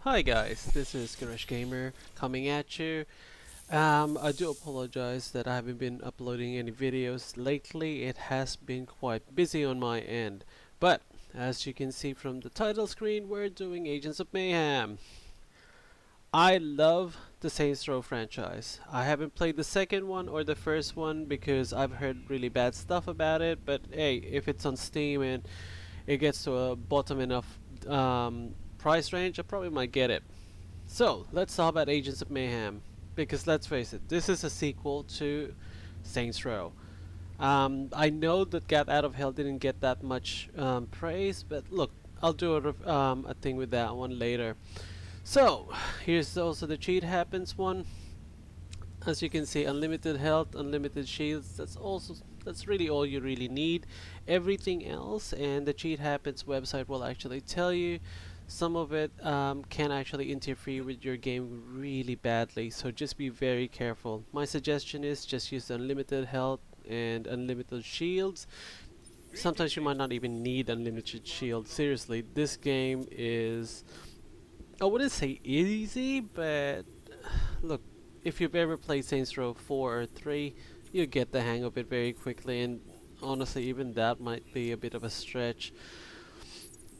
Hi guys, this is Garesh Gamer coming at you. I do apologize that I haven't been uploading any videos lately. It has been quite busy on my end. But as you can see from the title screen, we're doing Agents of Mayhem. I love the Saints Row franchise. I haven't played the second one or the first one because I've heard really bad stuff about it. But hey, if it's on Steam and it gets to a bottom enough price range, I probably might get it. So, let's talk about Agents of Mayhem. Because let's face it, this is a sequel to Saints Row. I know that Get Out of Hell didn't get that much praise, but look, I'll do a thing with that one later. So, here's also the cheat happens one. As you can see, unlimited health, unlimited shields. That's really all you really need. Everything else, and the cheat happens website will actually tell you. Some of it can actually interfere with your game really badly, so just be very careful. My suggestion is just use unlimited health and unlimited shields. Sometimes you might not even need unlimited shield. Seriously, this game is, I wouldn't say easy, but look, if you've ever played Saints Row 4 or 3, you get the hang of it very quickly, and honestly, even that might be a bit of a stretch.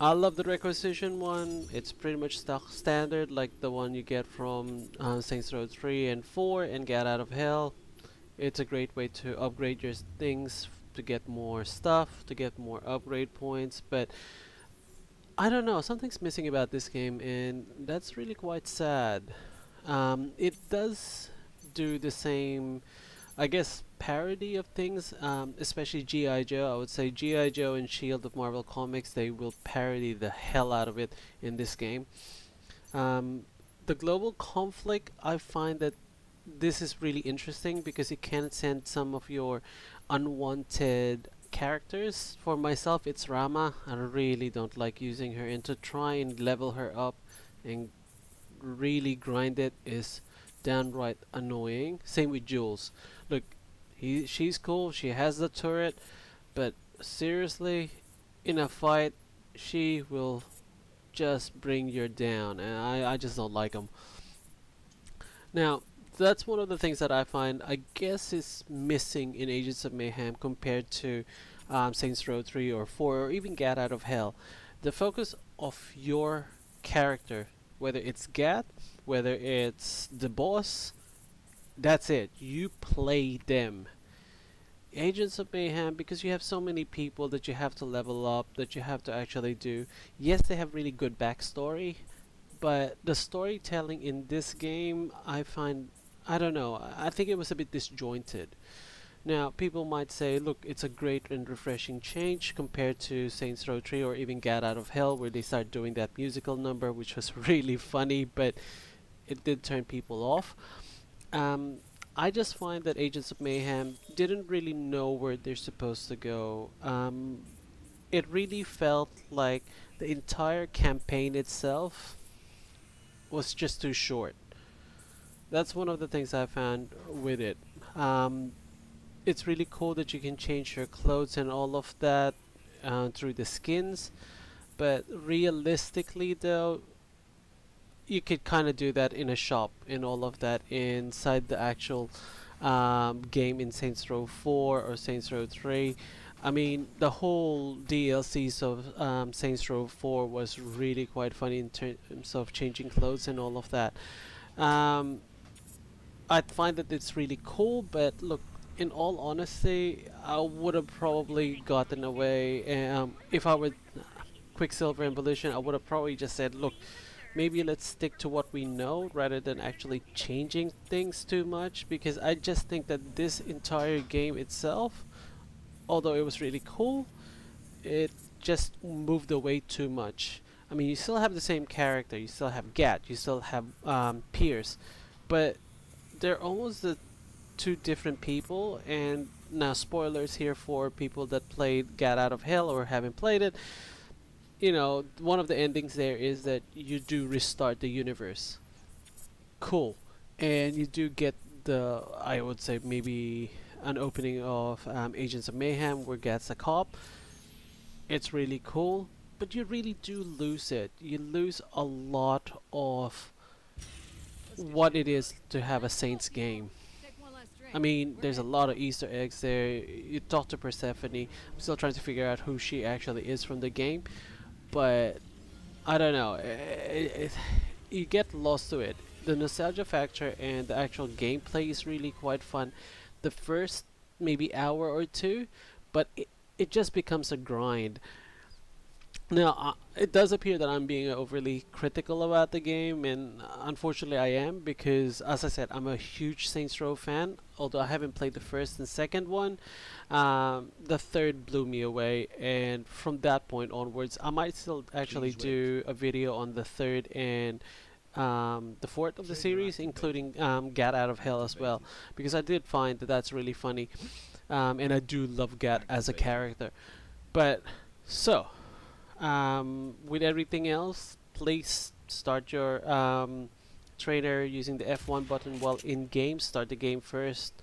I love the requisition one. It's pretty much stock standard, like the one you get from Saints Row 3 and 4 and Get Out of Hell. It's a great way to upgrade your things, to get more stuff, to get more upgrade points, but I don't know, something's missing about this game, and that's really quite sad. It does do the same, I guess, parody of things, especially G.I. Joe. I would say G.I. Joe and Shield of Marvel Comics, they will parody the hell out of it in this game. The global conflict, I find that this is really interesting because you can send some of your unwanted characters. For myself, it's Rama. I really don't like using her, and to try and level her up and really grind it is downright annoying. Same with Jules. Look, she's cool, she has the turret, but seriously, in a fight, she will just bring you down, and I just don't like them. Now, that's one of the things that I find, I guess, is missing in Agents of Mayhem compared to Saints Row 3 or 4 or even Get Out of Hell. The focus of your character, whether it's Gat, whether it's the boss, that's it. You play them. Agents of Mayhem, because you have so many people that you have to level up, that you have to actually do. Yes, they have really good backstory, but the storytelling in this game, I find, I don't know, I think it was a bit disjointed. Now, people might say, look, it's a great and refreshing change compared to Saints Row 3 or even Get Out of Hell, where they start doing that musical number, which was really funny, but it did turn people off. Um, I just find that Agents of Mayhem didn't really know where they're supposed to go. It really felt like the entire campaign itself was just too short. That's one of the things I found with it. It's really cool that you can change your clothes and all of that through the skins, but realistically though, you could kind of do that in a shop and all of that inside the actual game in Saints Row 4 or Saints Row 3. I mean, the whole DLCs of Saints Row 4 was really quite funny in terms of changing clothes and all of that. Um, I find that it's really cool, but look, in all honesty, I would have probably gotten away. If I were Quicksilver and Volition, I would have probably just said, look, maybe let's stick to what we know rather than actually changing things too much, because I just think that this entire game itself, although it was really cool, it just moved away too much. I mean, you still have the same character, you still have Gat, you still have Pierce, but they're almost the two different people. And now, spoilers here for people that played Get Out of Hell or haven't played it. You know, one of the endings there is that you do restart the universe. Cool. And you do get the, I would say, maybe an opening of Agents of Mayhem where Gat's a cop. It's really cool. but you really do lose it. You lose a lot of what it is to have a Saints game. I mean, there's a lot of Easter eggs there. You talk to Persephone. I'm still trying to figure out who she actually is from the game, but I don't know. You get lost to it. The nostalgia factor and the actual gameplay is really quite fun. The first maybe hour or two, but it just becomes a grind. Now, it does appear that I'm being overly critical about the game, and unfortunately I am because, as I said, I'm a huge Saints Row fan. Although I haven't played the first and second one, the third blew me away, and from that point onwards, I might still actually do a video on the third and the fourth of the series, including Gat Out of Hell as well, because I did find that that's really funny, and I do love Gat as a character. But so. With everything else, please start your trainer using the F1 button while in game. Start the game first.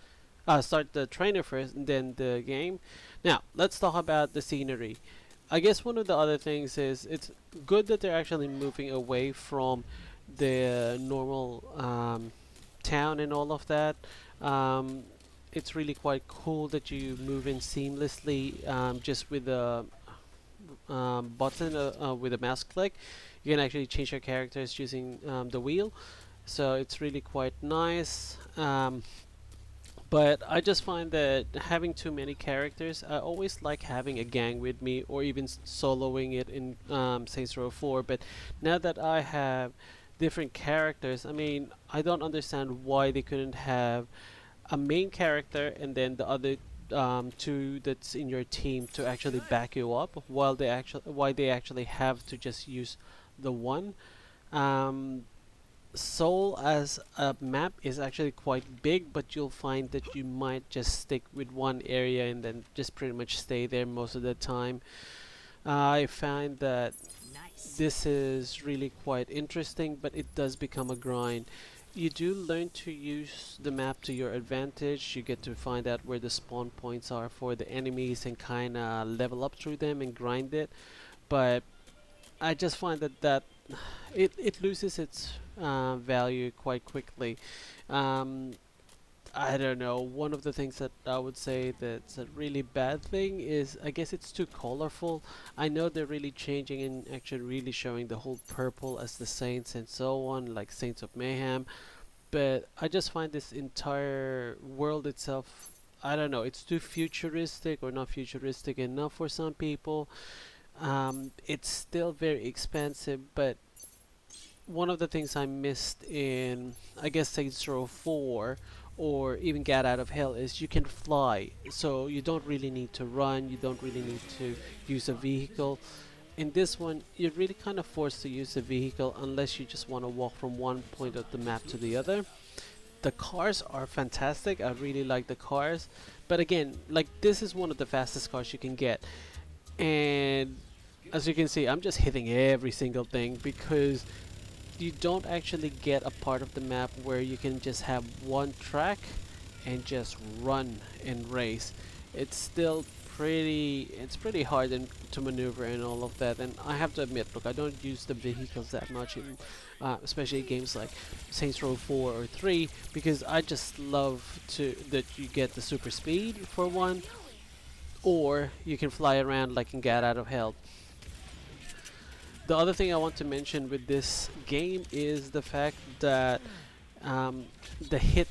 Start the trainer first, and then the game. Now, let's talk about the scenery. I guess one of the other things is it's good that they're actually moving away from the normal town and all of that. It's really quite cool that you move in seamlessly just with the button with a mouse click. You can actually change your characters using the wheel, so it's really quite nice. But I just find that having too many characters, I always like having a gang with me, or even soloing it in Saints Row 4. But now that I have different characters, I mean, I don't understand why they couldn't have a main character and then the other two that's in your team to actually back you up, while why they actually have to just use the one. Seoul as a map is actually quite big, but you'll find that you might just stick with one area and then just pretty much stay there most of the time. I find that this is really quite interesting, but it does become a grind. You do learn to use the map to your advantage. You get to find out where the spawn points are for the enemies and kind of level up through them and grind it. But I just find that it loses its value quite quickly. I don't know. One of the things that I would say that's a really bad thing is I guess it's too colorful. I know they're really changing and actually really showing the whole purple as the Saints and so on, like Saints of Mayhem. But I just find this entire world itself, I don't know, it's too futuristic or not futuristic enough for some people. It's still very expensive, but one of the things I missed in, I guess, Saints Row 4 or even Get Out of Hell is you can fly, so you don't really need to run, you don't really need to use a vehicle. In this one, you're really kind of forced to use a vehicle unless you just want to walk from one point of the map to the other. The cars are fantastic, I really like the cars, but again, like, this is one of the fastest cars you can get, and as you can see, I'm just hitting every single thing because you don't actually get a part of the map where you can just have one track and just run and race. It's still pretty hard to maneuver and all of that, and I have to admit, look, I don't use the vehicles that much in especially games like Saints Row 4 or 3, because I just love that you get the super speed for one, or you can fly around like in Get Out of Hell. The other thing I want to mention with this game is the fact that the hit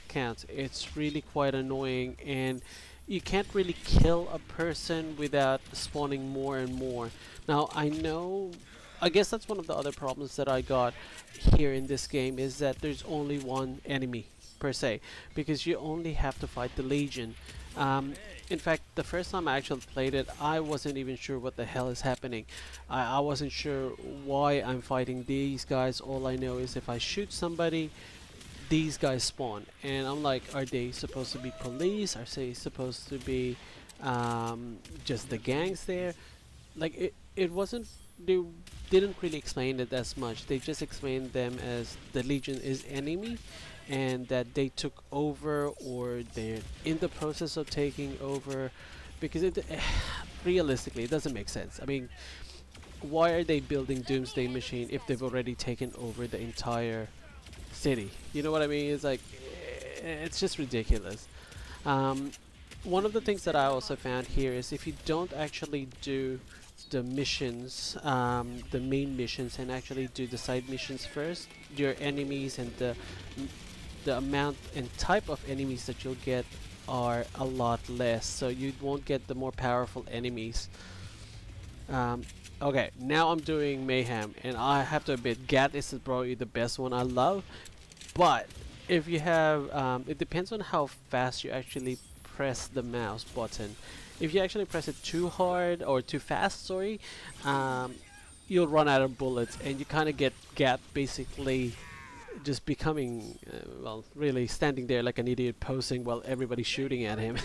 count, it's really quite annoying, and you can't really kill a person without spawning more and more. Now, I guess that's one of the other problems that I got here in this game, is that there's only one enemy per se, because you only have to fight the Legion. In fact, the first time I actually played it, I wasn't even sure what the hell is happening. I wasn't sure why I'm fighting these guys. All I know is if I shoot somebody, these guys spawn. And I'm like, are they supposed to be police? Are they supposed to be just the gangs there? Like, it wasn't, they didn't really explain it as much. They just explained them as the Legion is enemy, and that they took over, or they're in the process of taking over, because realistically it doesn't make sense. I mean, why are they building Doomsday Machine if they've already taken over the entire city? You know what I mean? It's like, it's just ridiculous. Um, One of the things that I also found here is if you don't actually do the missions, the main missions, and actually do the side missions first, your enemies and the amount and type of enemies that you'll get are a lot less, so you won't get the more powerful enemies. Um, okay, now I'm doing Mayhem, and I have to admit, Gat is probably the best one I love, but if you have, it depends on how fast you actually press the mouse button. If you actually press it too hard or too fast, sorry, you'll run out of bullets, and you kind of get Gat basically just becoming, well, really standing there like an idiot posing while everybody's shooting at him,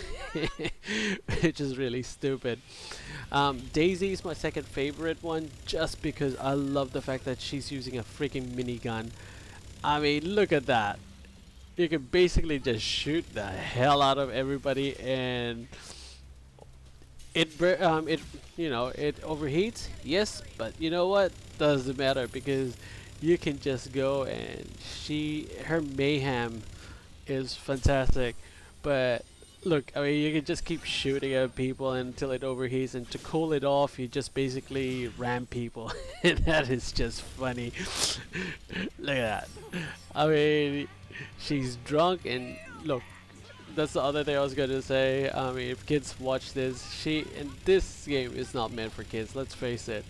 which is really stupid. Daisy is my second favorite one just because I love the fact that she's using a freaking minigun. I mean, look at that. You can basically just shoot the hell out of everybody, and it it overheats, yes, but you know what, doesn't matter because you can just go, and her mayhem is fantastic. But look, I mean, you can just keep shooting at people until it overheats, and to cool it off you just basically ram people. And that is just funny. Look at that. I mean, she's drunk, and look, that's the other thing I was gonna say. I mean, if kids watch this, and this game is not meant for kids, let's face it.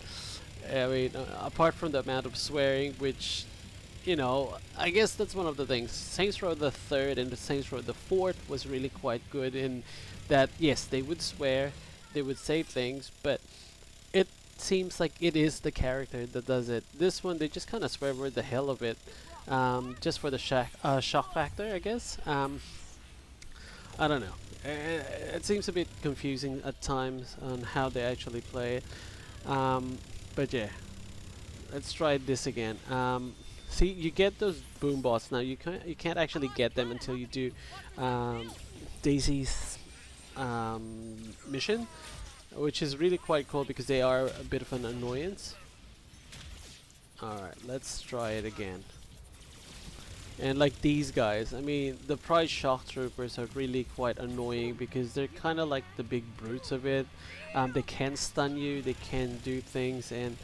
I mean, apart from the amount of swearing, which, I guess that's one of the things. Saints Row the Third and the Saints Row the Fourth was really quite good in that, yes, they would swear, they would say things, but it seems like it is the character that does it. This one, they just kind of swear for the hell of it, just for the shock factor, I guess. I don't know. It seems a bit confusing at times on how they actually play it. But yeah, let's try this again. See, you get those boom bots now. You can't actually get them until you do Daisy's mission, which is really quite cool because they are a bit of an annoyance. All right, let's try it again. And like these guys, I mean, the prize shock troopers are really quite annoying because they're kind of like the big brutes of it. They can stun you, they can do things, and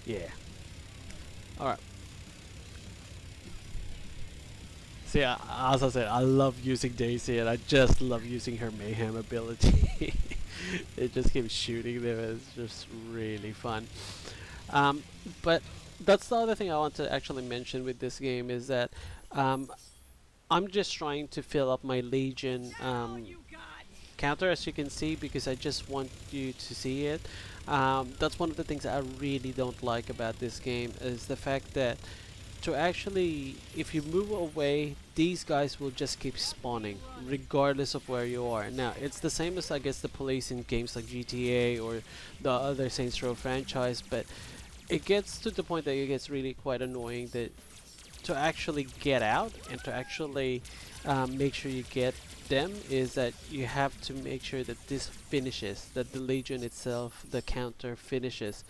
yeah. Alright. See, as I said, I love using Daisy, and I just love using her mayhem ability. It just keeps shooting them, it's just really fun. But that's the other thing I want to actually mention with this game is that I'm just trying to fill up my Legion counter, as you can see, because I just want you to see it. That's one of the things I really don't like about this game is the fact that to actually, if you move away, these guys will just keep spawning regardless of where you are. Now, it's the same as I guess the police in games like GTA or the other Saints Row franchise, but it gets to the point that it gets really quite annoying that to actually get out and to actually make sure you get them is that you have to make sure that this finishes, that the Legion itself, the counter finishes.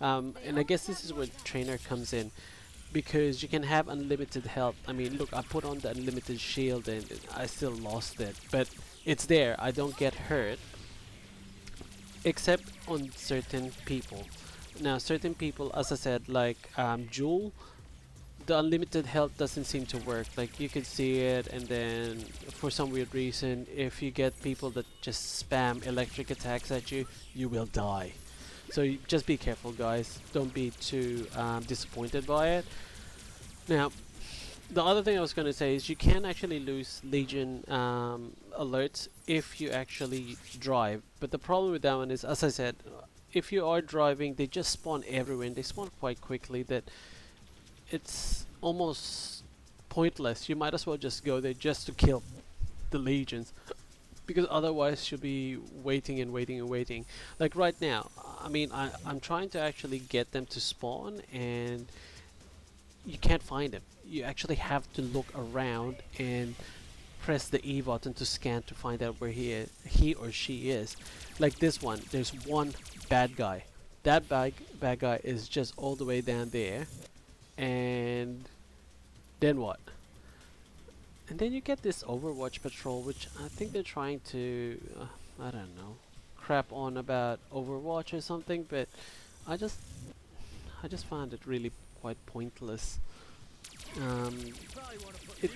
And I guess this is where the trainer comes in, because you can have unlimited health. I mean, look, I put on the unlimited shield and I still lost it, but it's there. I don't get hurt, except on certain people. Now, certain people, as I said, like Jewel, the unlimited health doesn't seem to work. Like, you can see it, and then for some weird reason, if you get people that just spam electric attacks at you, you will die. So just be careful, guys. Don't be too disappointed by it. Now, the other thing I was going to say is you can actually lose Legion alerts if you actually drive. But the problem with that one is, as I said, if you are driving, they just spawn everywhere, and they spawn quite quickly that it's almost pointless. You might as well just go there just to kill the Legions, because otherwise you'll be waiting and waiting and waiting. Like right now, I mean, I'm trying to actually get them to spawn, and you can't find them. You actually have to look around and press the E button to scan to find out where he or she is. Like this one, there's one bad guy that bad guy is just all the way down there, and then what? And then you get this Overwatch patrol, which I think they're trying to, I don't know, crap on about Overwatch or something, but I just, I just found it really quite pointless. It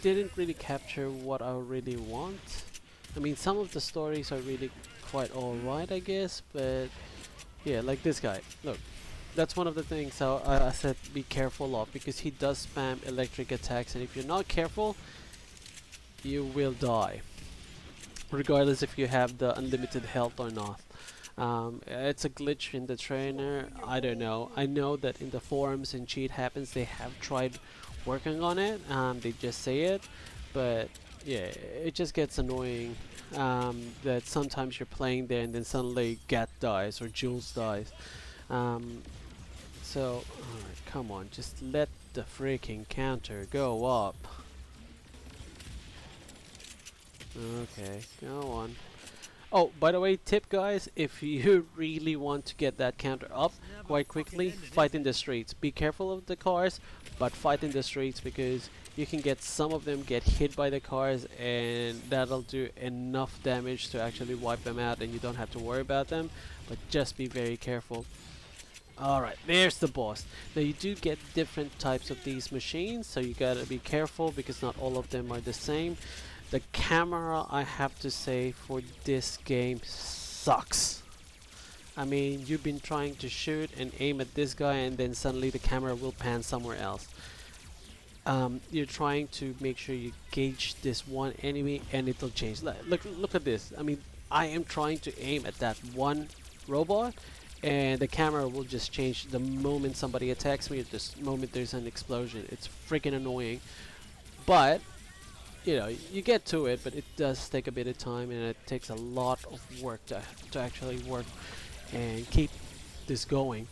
didn't really capture what I really want. I mean, some of the stories are really quite alright, I guess, but yeah, like this guy. Look, that's one of the things I said be careful of, because he does spam electric attacks, and if you're not careful, you will die, regardless if you have the unlimited health or not. It's a glitch in the trainer. I don't know. I know that in the forums and cheat happens, they have tried working on it. They just say it, but yeah, it just gets annoying that sometimes you're playing there and then suddenly Gat dies or Jules dies. So, alright, come on, just let the freaking counter go up. Okay, go on. Oh, by the way, tip guys, if you really want to get that counter up quite quickly, fight in the streets. Be careful of the cars, but fight in the streets, because you can get some of them get hit by the cars, and that'll do enough damage to actually wipe them out, and you don't have to worry about them, but just be very careful. Alright, there's the boss. Now you do get different types of these machines, so you gotta be careful because not all of them are the same. The camera, I have to say, for this game sucks. I mean, you've been trying to shoot and aim at this guy, and then suddenly the camera will pan somewhere else. You're trying to make sure you gauge this one enemy, and it'll change. Look at this. I mean, I am trying to aim at that one robot, and the camera will just change the moment somebody attacks me, or the moment there's an explosion. It's freaking annoying. But you know, you get to it, but it does take a bit of time, and it takes a lot of work to actually work and keep this going.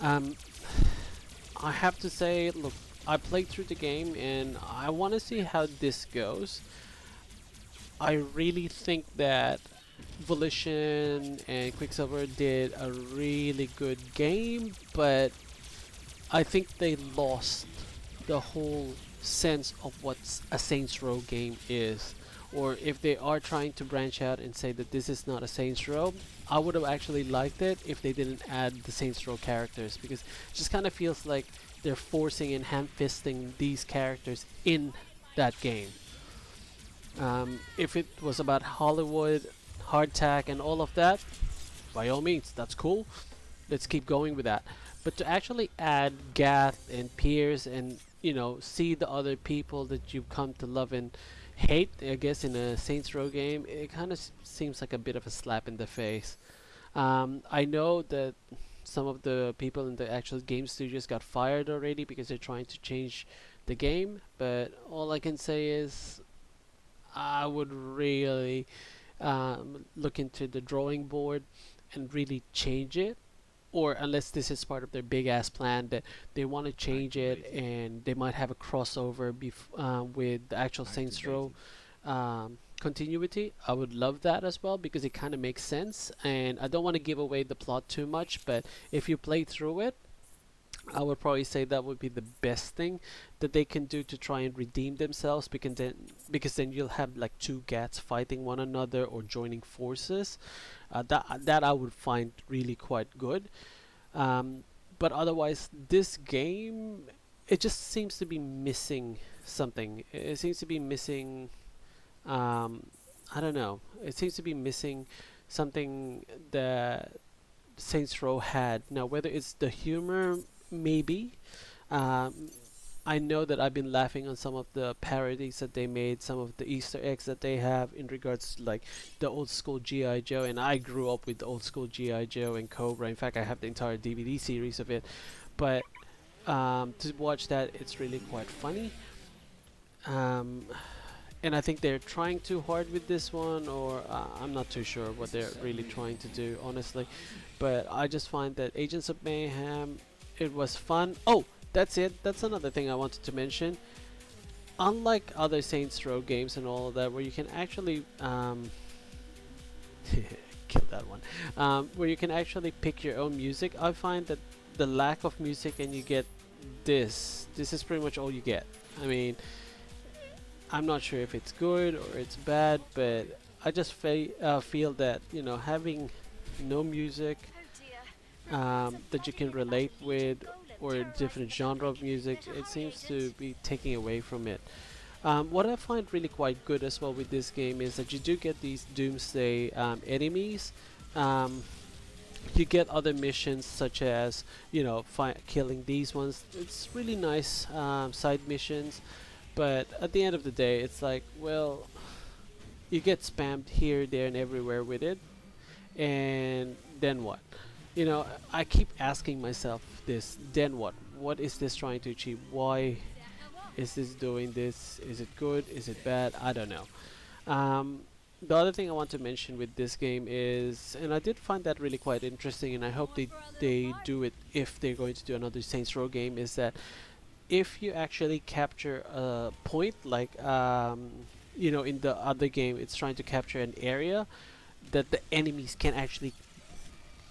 I have to say, look, I played through the game and I want to see how this goes. I really think that Volition and Quicksilver did a really good game, but I think they lost the whole sense of what a Saints Row game is. Or if they are trying to branch out and say that this is not a Saints Row, I would have actually liked it if they didn't add the Saints Row characters, because it just kind of feels like they're forcing and hand-fisting these characters in that game. If it was about Hollywood, hardtack and all of that, by all means, that's cool. Let's keep going with that. But to actually add Gath and Pierce and, you know, see the other people that you've come to love and hate, I guess, in a Saints Row game, it kind of seems like a bit of a slap in the face. I know that some of the people in the actual game studios got fired already because they're trying to change the game, but all I can say is I would really look into the drawing board and really change it. Or unless this is part of their big ass plan that they want to change it, and they might have a crossover with the actual Saints Row continuity. I would love that as well, because it kind of makes sense, and I don't want to give away the plot too much, but if you play through it, I would probably say that would be the best thing that they can do to try and redeem themselves, because then you'll have like two Gats fighting one another or joining forces. That I would find really quite good. But otherwise, this game, it just seems to be missing something. It seems to be missing, I don't know. It seems to be missing something that Saints Row had. Now, whether it's the humor, maybe. I know that I've been laughing on some of the parodies that they made, some of the Easter eggs that they have in regards to like the old school G.I. Joe, and I grew up with the old school G.I. Joe and Cobra. In fact, I have the entire DVD series of it. But to watch that, it's really quite funny. And I think they're trying too hard with this one, or I'm not too sure what they're really trying to do, honestly. But I just find that Agents of Mayhem, it was fun. Oh, that's it. That's another thing I wanted to mention. Unlike other Saints Row games and all of that, where you can actually kill that one. Where you can actually pick your own music. I find that the lack of music and you get this is pretty much all you get. I mean, I'm not sure if it's good or it's bad, but I just feel that, you know, having no music that you can relate with, or a different genre of music, it seems to be taking away from it. What I find really quite good as well with this game is that you do get these doomsday enemies. Um, you get other missions such as, you know, killing these ones. It's really nice side missions, but at the end of the day, it's like, well, you get spammed here, there, and everywhere with it, and then what? You know, I keep asking myself this, then what? What is this trying to achieve? Why is this doing this? Is it good? Is it bad? I don't know. Um, the other thing I want to mention with this game is, and I did find that really quite interesting, and I hope they do it if they're going to do another Saints Row game, is that if you actually capture a point, like you know, in the other game, it's trying to capture an area that the enemies can actually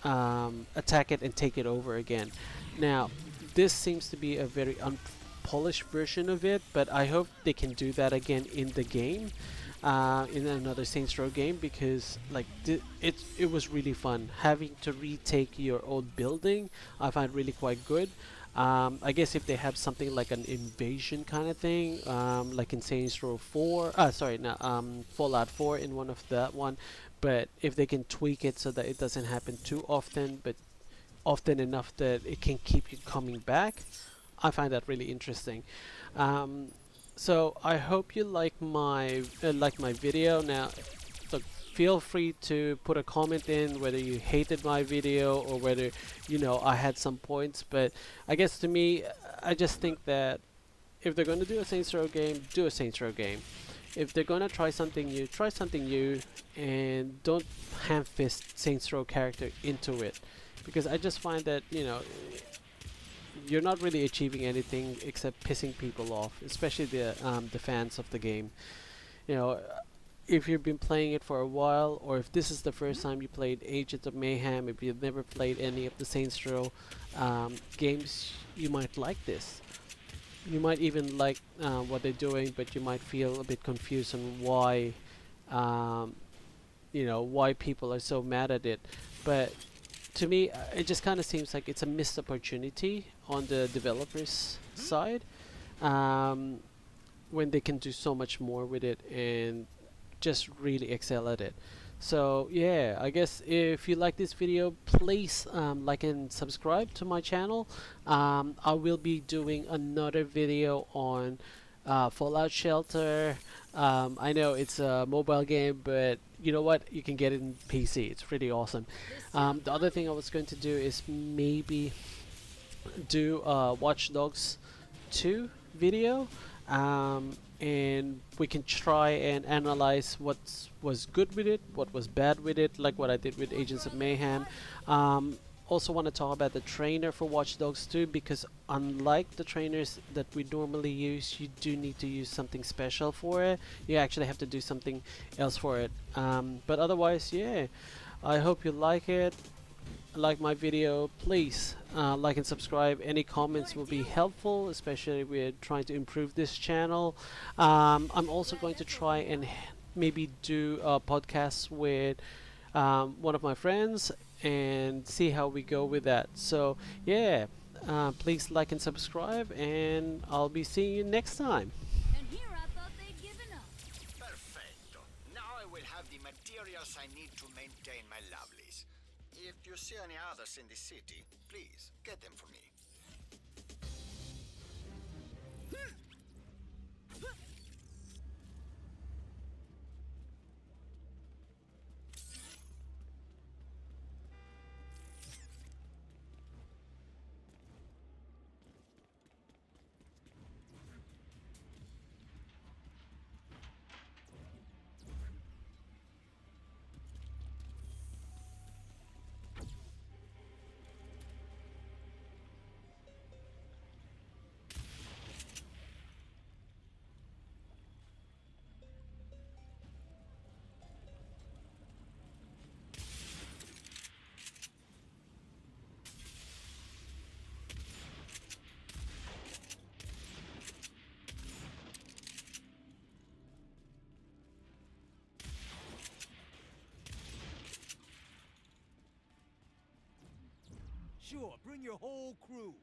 attack it and take it over again. Now, this seems to be a very unpolished version of it, but I hope they can do that again in the game, in another Saints Row game, because like it was really fun having to retake your old building. I find really quite good. I guess if they have something like an invasion kind of thing, like in Saints Row 4, sorry, no, Fallout 4 in one of that one, but if they can tweak it so that it doesn't happen too often, but often enough that it can keep you coming back, I find that really interesting. Um, so I hope you like my video. Now, look, feel free to put a comment in whether you hated my video or whether, you know, I had some points. But I guess to me, I just think that if they're going to do a Saints Row game, do a Saints Row game. If they're going to try something new, and don't ham-fist Saints Row character into it, because I just find that, you know, you're not really achieving anything except pissing people off, especially the fans of the game. You know, if you've been playing it for a while, or if this is the first time you played Agents of Mayhem, if you've never played any of the Saints Row games, you might like this. You might even like what they're doing, but you might feel a bit confused on why, um, you know, why people are so mad at it. But to me, it just kind of seems like it's a missed opportunity on the developers' side, um, when they can do so much more with it and just really excel at it. So yeah, I guess if you like this video, please like and subscribe to my channel. I will be doing another video on Fallout Shelter. I know it's a mobile game, but you know what? You can get it in PC. It's pretty awesome. The other thing I was going to do is maybe do a Watch Dogs 2 video, and we can try and analyze what was good with it, what was bad with it, like what I did with Agents of Mayhem. Also want to talk about the trainer for Watch Dogs 2, because unlike the trainers that we normally use, you do need to use something special for it. You actually have to do something else for it. But otherwise, yeah, I hope you like it. Like my video, please like and subscribe. Any comments will be helpful, especially we're trying to improve this channel. I'm also going to try and maybe do a podcast with one of my friends and see how we go with that. So yeah, please like and subscribe, and I'll be seeing you next time. And here I thought they'd given up. Perfetto. Now I will have the materials I need to maintain my lovelies. If you see any others in the city, please get them for me. Sure, bring your whole crew.